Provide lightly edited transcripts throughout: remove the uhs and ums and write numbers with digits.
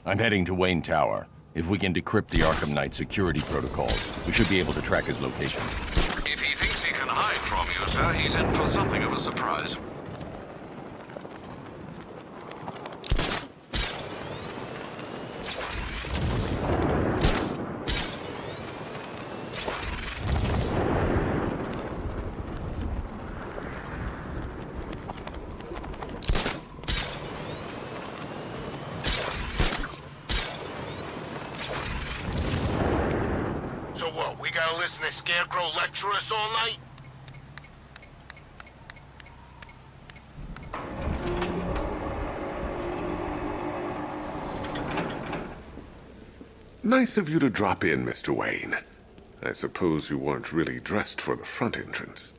I'm heading to Wayne Tower. If we can decrypt the Arkham Knight security protocols, we should be able to track his location. If he thinks he can hide from you, sir, he's in for something of a surprise. So what, we gotta listen to Scarecrow lecture us all night? Nice of you to drop in, Mr. Wayne. I suppose you weren't really dressed for the front entrance.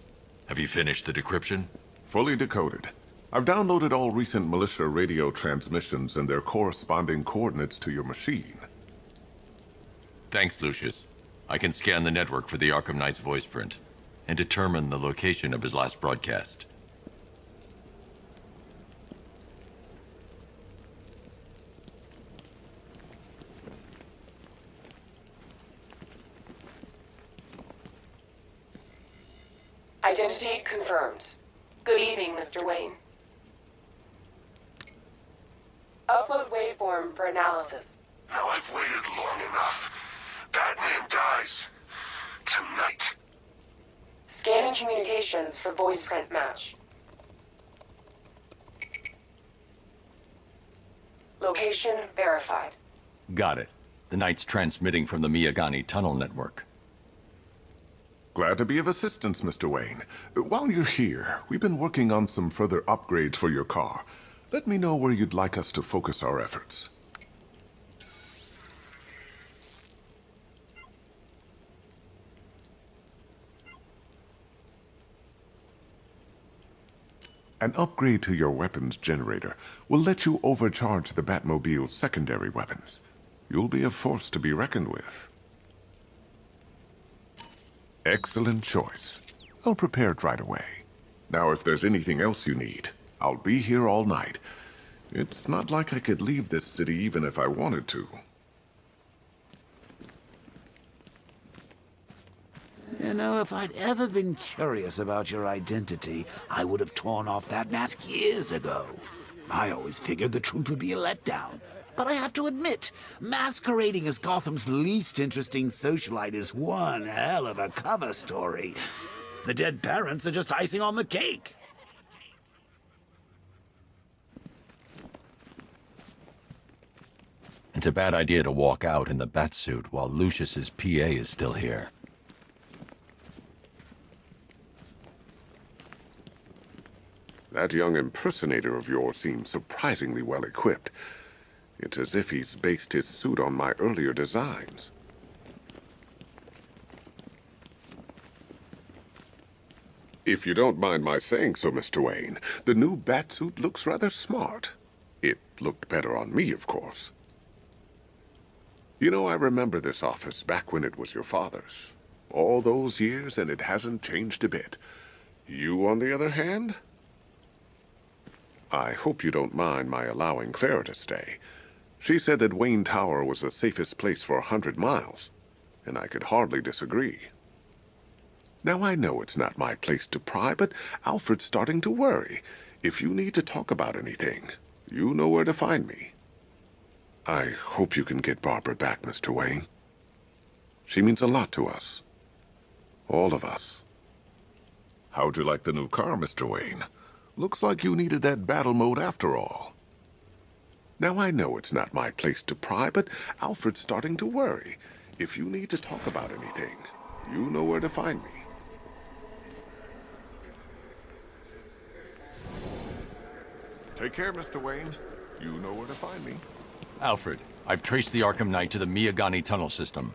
Have you finished the decryption? Fully decoded. I've downloaded all recent militia radio transmissions and their corresponding coordinates to your machine. Thanks, Lucius. I can scan the network for the Arkham Knight's voice print and determine the location of his last broadcast. Identity confirmed. Good evening, Mr. Wayne. Upload waveform for analysis. Now I've waited long enough. Batman dies. Tonight. Scanning communications for voice print match. Location verified. Got it. The Knight's transmitting from the Miyagani tunnel network. Glad to be of assistance, Mr. Wayne. While you're here, we've been working on some further upgrades for your car. Let me know where you'd like us to focus our efforts. An upgrade to your weapons generator will let you overcharge the Batmobile's secondary weapons. You'll be a force to be reckoned with. Excellent choice. I'll prepare it right away. Now, if there's anything else you need, I'll be here all night. It's not like I could leave this city even if I wanted to. You know, if I'd ever been curious about your identity, I would have torn off that mask years ago. I always figured the truth would be a letdown. But I have to admit, masquerading as Gotham's least interesting socialite is one hell of a cover story. The dead parents are just icing on the cake. It's a bad idea to walk out in the Batsuit while Lucius's PA is still here. That young impersonator of yours seems surprisingly well equipped. It's as if he's based his suit on my earlier designs. If you don't mind my saying so, Mr. Wayne, the new Batsuit looks rather smart. It looked better on me, of course. You know, I remember this office back when it was your father's. All those years, and it hasn't changed a bit. You, on the other hand? I hope you don't mind my allowing Clara to stay. She said that Wayne Tower was the safest place for 100 miles, and I could hardly disagree. Now, I know it's not my place to pry, but Alfred's starting to worry. If you need to talk about anything, you know where to find me. I hope you can get Barbara back, Mr. Wayne. She means a lot to us. All of us. How'd you like the new car, Mr. Wayne? Looks like you needed that battle mode after all. Now, I know it's not my place to pry, but Alfred's starting to worry. If you need to talk about anything, you know where to find me. Take care, Mr. Wayne. You know where to find me. Alfred, I've traced the Arkham Knight to the Miyagani tunnel system.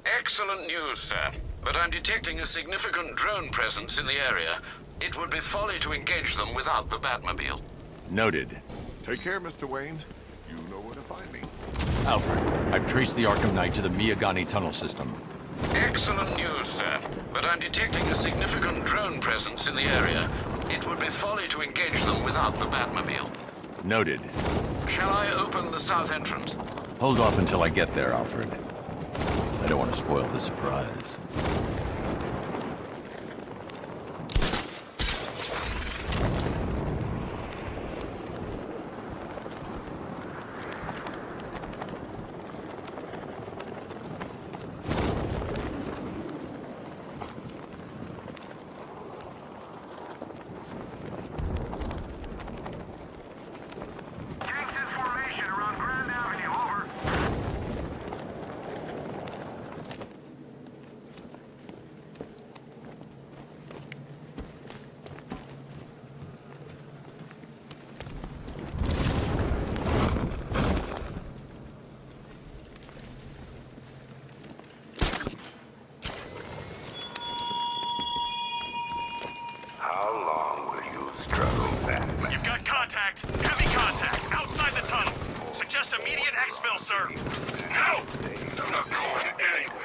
Excellent news, sir. But I'm detecting a significant drone presence in the area. It would be folly to engage them without the Batmobile. Noted. Take care, Mr. Wayne. You know where to find me. Alfred, I've traced the Arkham Knight to the Miyagani tunnel system. Excellent news, sir. But I'm detecting a significant drone presence in the area. It would be folly to engage them without the Batmobile. Noted. Shall I open the south entrance? Hold off until I get there, Alfred. I don't want to spoil the surprise. How long will you struggle, Batman? You've got contact! Heavy contact! Outside the tunnel! Suggest immediate exfil, sir! No! I'm not going anywhere.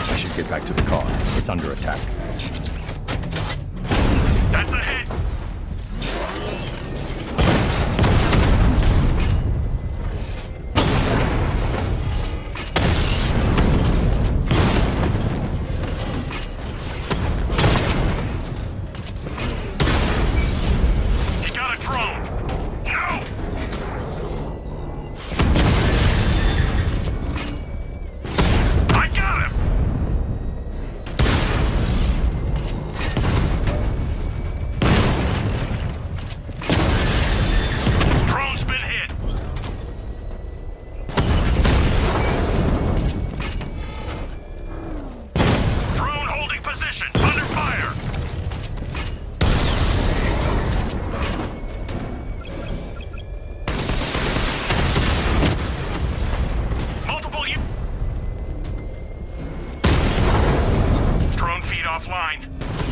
I should get back to the car. It's under attack. That's a hit! He got a drone! No! I got him! Drone's been hit! Drone holding position, under fire! Multiple Drone feed offline.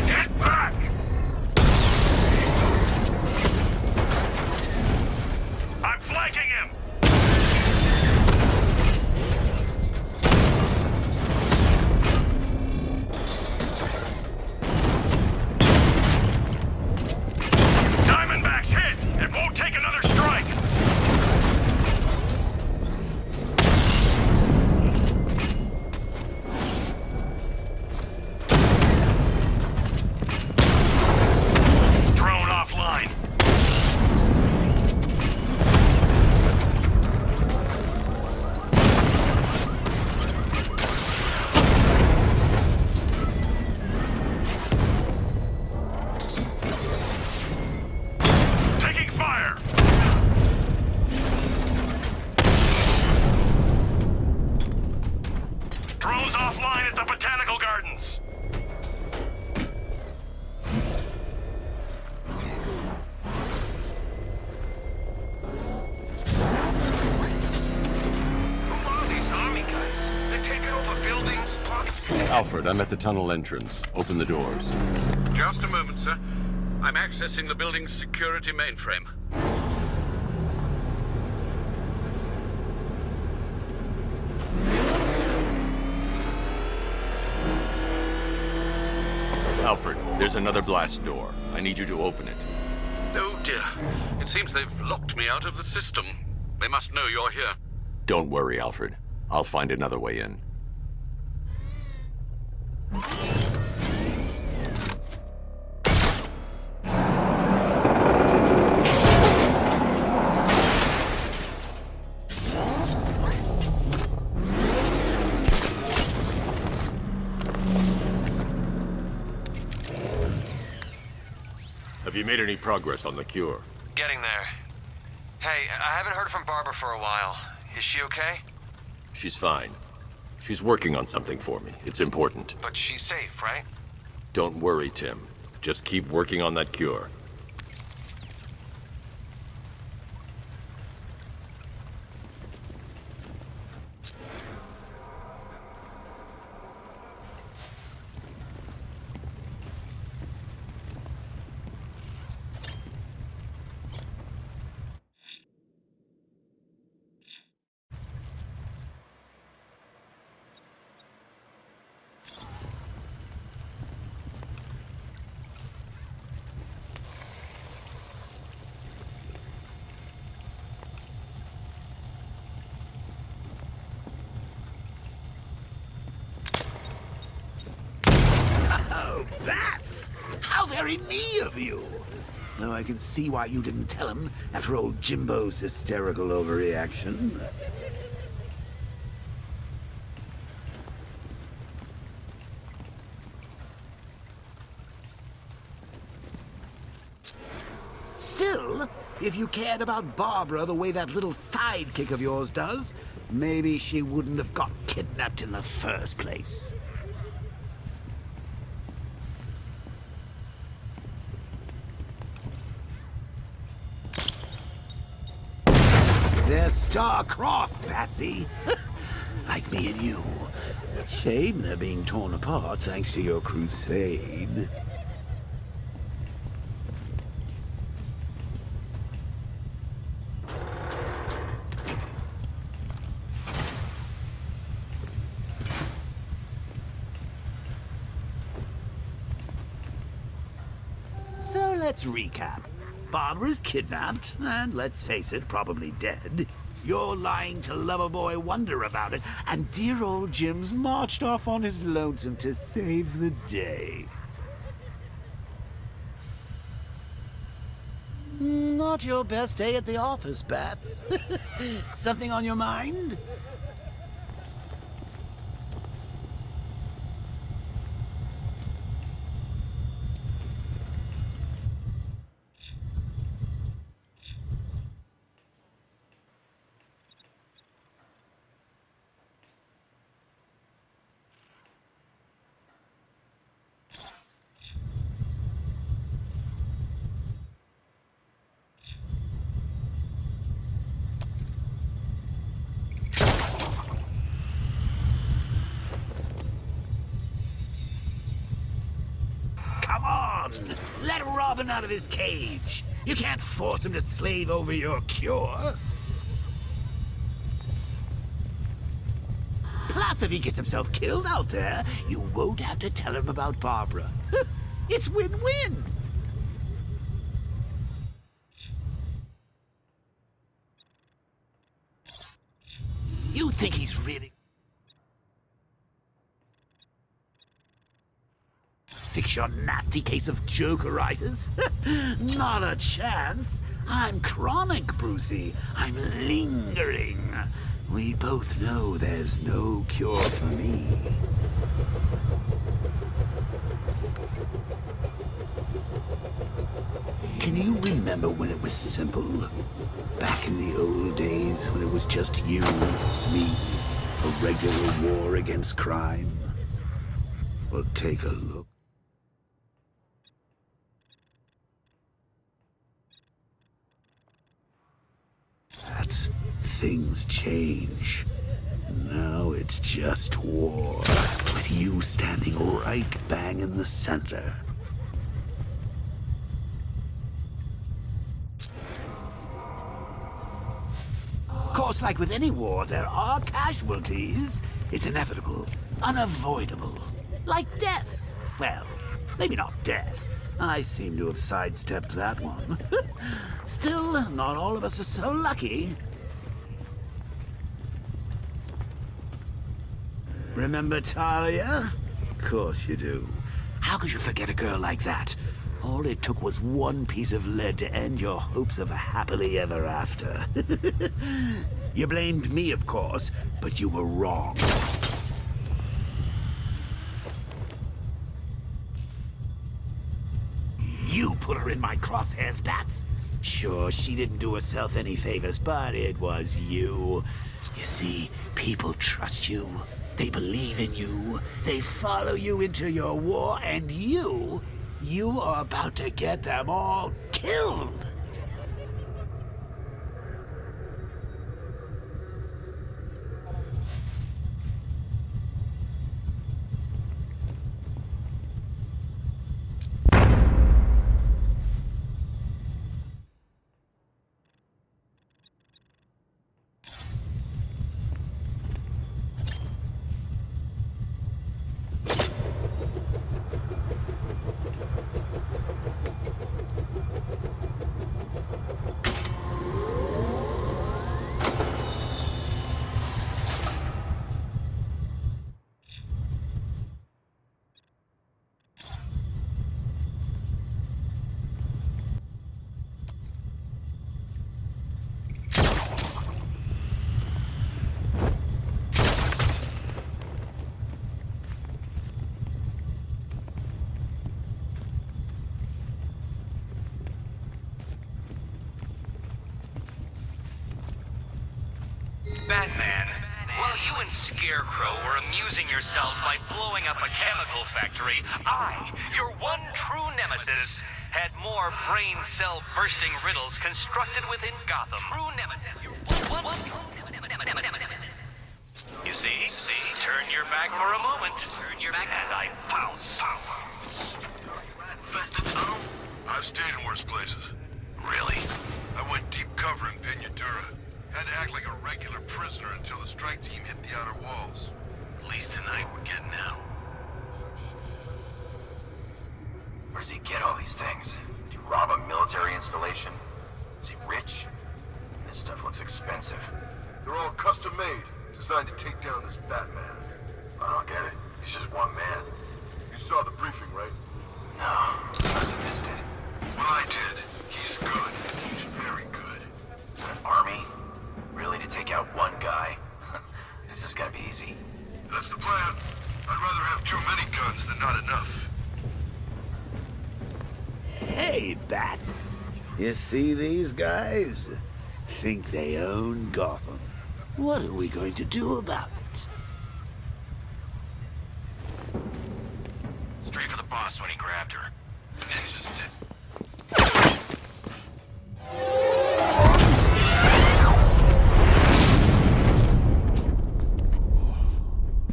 Get back! I'm flanking him! Diamondback's hit! It won't take another strike! Drone offline. Taking fire! Drones offline at the Botanical Gardens. Who are these army guys? They're taking over buildings, Alfred, I'm at the tunnel entrance. Open the doors. Just a moment, sir. I'm accessing the building's security mainframe. Alfred, there's another blast door. I need you to open it. Oh dear. It seems they've locked me out of the system. They must know you're here. Don't worry, Alfred. I'll find another way in. Have you made any progress on the cure? Getting there. Hey, I haven't heard from Barbara for a while. Is she okay? She's fine. She's working on something for me. It's important. But she's safe, right? Don't worry, Tim. Just keep working on that cure. Oh, Bats! How very me of you! Though I can see why you didn't tell him after old Jimbo's hysterical overreaction. Still, if you cared about Barbara the way that little sidekick of yours does, maybe she wouldn't have got kidnapped in the first place. They're star-crossed, Patsy. Like me and you. Shame they're being torn apart thanks to your crusade. So let's recap. Barbara's kidnapped, and let's face it, probably dead. You're lying to Loverboy Wonder about it, and dear old Jim's marched off on his lonesome to save the day. Not your best day at the office, Bats. Something on your mind? Come on! Let Robin out of his cage! You can't force him to slave over your cure! Plus, if he gets himself killed out there, you won't have to tell him about Barbara. It's win-win! You think he's really... Fix your nasty case of Jokeritis? Not a chance. I'm chronic, Brucey. I'm lingering. We both know there's no cure for me. Can you remember when it was simple? Back in the old days when it was just you, me, a regular war against crime? Well, take a look. Things change. Now it's just war, with you standing right bang in the center. Of course, like with any war, there are casualties. It's inevitable, unavoidable. Like death. Well, maybe not death. I seem to have sidestepped that one. Still, not all of us are so lucky. Remember Talia? Of course you do. How could you forget a girl like that? All it took was one piece of lead to end your hopes of a happily ever after. You blamed me, of course, but you were wrong. You put her in my crosshairs, Bats. Sure, she didn't do herself any favors, but it was you. You see, people trust you. They believe in you. They follow you into your war, and you are about to get them all killed. Batman, while you and Scarecrow were amusing yourselves by blowing up a chemical factory, I, your one true nemesis, had more brain cell bursting riddles constructed within Gotham. True nemesis. Your one true nemesis. You see, turn your back for a moment. Turn your back, and I pounce. Infested tunnel? I've stayed in worse places. Really? I went deep cover in Pinyatura. Had to act like a regular prisoner until the strike team hit the outer walls. At least tonight we're getting out. Where does he get all these things? Did he rob a military installation? Is he rich? This stuff looks expensive. They're all custom made, designed to take down this Batman. I don't get it. He's just one man. You saw the briefing, right? No, I missed it. Well, I did. He's good. He's very good. An army? Really, to take out one guy? This is gonna be easy. That's the plan. I'd rather have too many guns than not enough. Hey, Bats. You see these guys? Think they own Gotham. What are we going to do about it? Straight for the boss when he grabbed her. Ninjas did.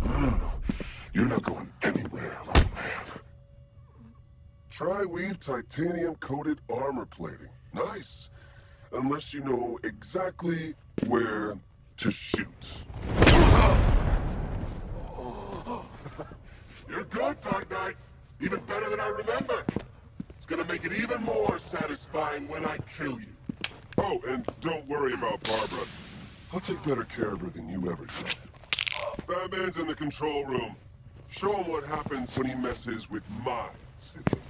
No. You're not going anywhere, little man. Tri-weave titanium-coated armor plating. Nice. Unless you know exactly where to shoot. You're good, Dark Knight. Even better than I remember. It's gonna make it even more satisfying when I kill you. Oh, and don't worry about Barbara. I'll take better care of her than you ever did. Batman's in the control room. Show him what happens when he messes with my city.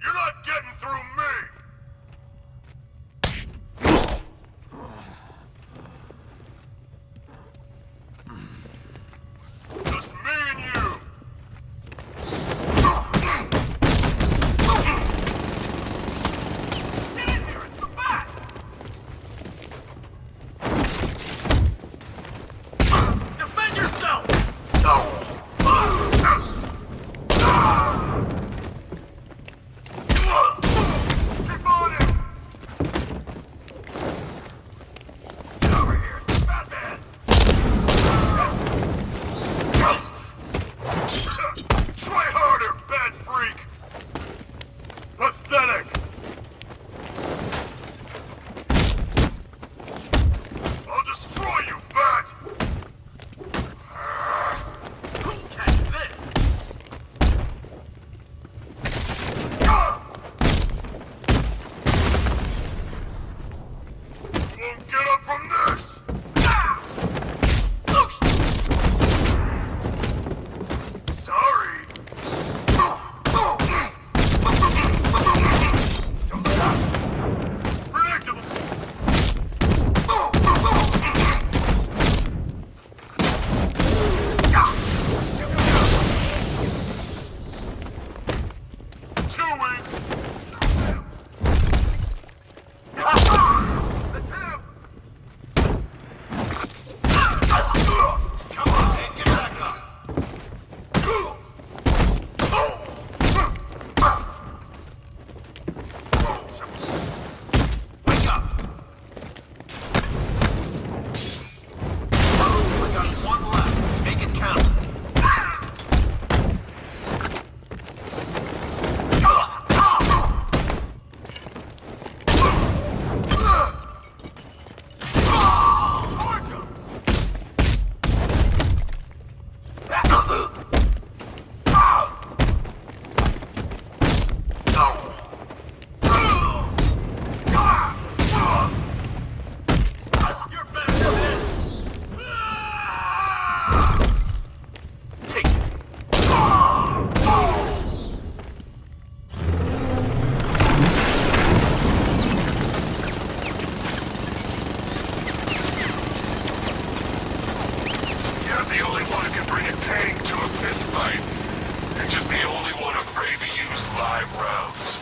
You're not getting through me! Just me and you! Get in there! It's the Bat! Defend yourself! Keep on him! Get over here, Batman! Try harder, bad freak! Pathetic! I'll destroy you, Bat! Catch this! You won't get up from this! Sorry. Predictable. Two weeks. That's him. Come on, Ed, get back up. Wake up! I got one left. Make it count. Charge him! You're better than this! Take it! You're the only one who can bring a tank to a fist fight. And just the only one afraid to 5 rounds.